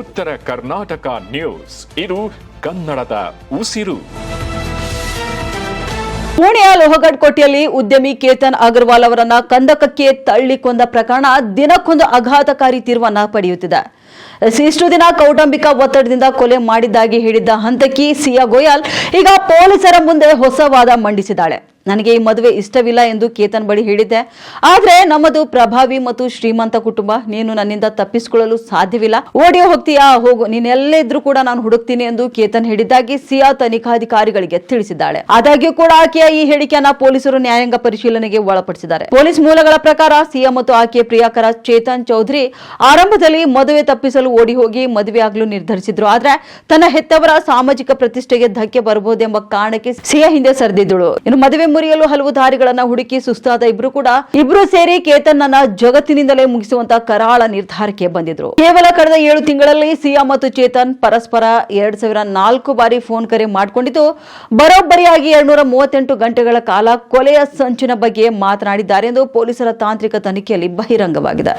ಉತ್ತರ ಕರ್ನಾಟಕ ನ್ಯೂಸ್, ಇದು ಕನ್ನಡದ ಉಸಿರು. ಪುಣೆಯ ಲೋಹಗಢ್ ಕೋಟೆಯಲ್ಲಿ ಉದ್ಯಮಿ ಕೇತನ್ ಅಗರ್ವಾಲ್ ಅವರನ್ನ ಕಂದಕಕ್ಕೆ ತಳ್ಳಿ ಕೊಂದ ಪ್ರಕರಣ ದಿನಕ್ಕೊಂದು ಆಘಾತಕಾರಿ ತಿರುವನ್ನ ಪಡೆಯುತ್ತಿದೆ. ಇಷ್ಟು ದಿನ ಕೌಟುಂಬಿಕ ಒತ್ತಡದಿಂದ ಕೊಲೆ ಮಾಡಿದ್ದಾಗಿ ಹೇಳಿದ್ದ ಹಂತಕಿ ಸಿಯಾ ಗೋಯಲ್ ಈಗ ಪೊಲೀಸರ ಮುಂದೆ ಹೊಸ ವಾದ ಮಂಡಿಸಿದ್ದಾಳೆ. ನನಗೆ ಈ ಮದುವೆ ಇಷ್ಟವಿಲ್ಲ ಎಂದು ಕೇತನ್ ಬಳಿ ಹೇಳಿದ್ದೆ. ಆದರೆ ನಮ್ಮದು ಪ್ರಭಾವಿ ಮತ್ತು ಶ್ರೀಮಂತ ಕುಟುಂಬ. ನೀನು ನನ್ನಿಂದ ತಪ್ಪಿಸಿಕೊಳ್ಳಲು ಸಾಧ್ಯವಿಲ್ಲ. ಓಡಿ ಹೋಗ್ತೀಯಾ? ಹೋಗು, ನೀನೆಲ್ಲೇ ಇದ್ರೂ ಕೂಡ ನಾನು ಹುಡುಕ್ತೀನಿ ಎಂದು ಕೇತನ್ ಹೇಳಿದ್ದಾಗಿ ಸಿಯಾ ತನಿಖಾಧಿಕಾರಿಗಳಿಗೆ ತಿಳಿಸಿದ್ದಾಳೆ. ಆದಾಗ್ಯೂ ಕೂಡ ಆಕೆಯ ಈ ಹೇಳಿಕೆಯನ್ನ ಪೊಲೀಸರು ನ್ಯಾಯಾಂಗ ಪರಿಶೀಲನೆಗೆ ಒಳಪಡಿಸಿದ್ದಾರೆ. ಪೊಲೀಸ್ ಮೂಲಗಳ ಪ್ರಕಾರ ಸಿಯಾ ಮತ್ತು ಆಕೆಯ ಪ್ರಿಯಕರ ಚೇತನ್ ಚೌಧರಿ ಆರಂಭದಲ್ಲಿ ಮದುವೆ ತಪ್ಪಿಸಲು ಓಡಿ ಹೋಗಿ ಮದುವೆ ಆಗಲು ನಿರ್ಧರಿಸಿದ್ರು. ಆದ್ರೆ ತನ್ನ ಹೆತ್ತವರ ಸಾಮಾಜಿಕ ಪ್ರತಿಷ್ಠೆಗೆ ಧಕ್ಕೆ ಬರಬಹುದೆಂಬ ಕಾರಣಕ್ಕೆ ಸಿಯಾ ಹಿಂದೆ ಸರಿದಿದ್ದಳು. ಇನ್ನು ಮದುವೆ ಮುರಿಯಲು ಹಲವು ದಾರಿಗಳನ್ನ ಹುಡುಕಿ ಸುಸ್ತಾದ ಇಬ್ರು ಸೇರಿ ಕೇತನ್ ನನ್ನ ಜಗತ್ತಿನಿಂದಲೇ ಮುಗಿಸುವಂತ ಕರಾಳ ನಿರ್ಧಾರಕ್ಕೆ ಬಂದಿದ್ರು. ಕೇವಲ ಕಳೆದ 7 ತಿಂಗಳಲ್ಲಿ ಸಿಯಾ ಮತ್ತು ಚೇತನ್ ಪರಸ್ಪರ 2004 ಬಾರಿ ಫೋನ್ ಕರೆ ಮಾಡಿಕೊಂಡಿದ್ದು ಬರೋಬ್ಬರಿಯಾಗಿ 238 ಗಂಟೆಗಳ ಕಾಲ ಕೊಲೆಯ ಸಂಚಿನ ಬಗ್ಗೆ ಮಾತನಾಡಿದ್ದಾರೆ ಎಂದು ಪೊಲೀಸರ ತಾಂತ್ರಿಕ ತನಿಖೆಯಲ್ಲಿ ಬಹಿರಂಗವಾಗಿದೆ.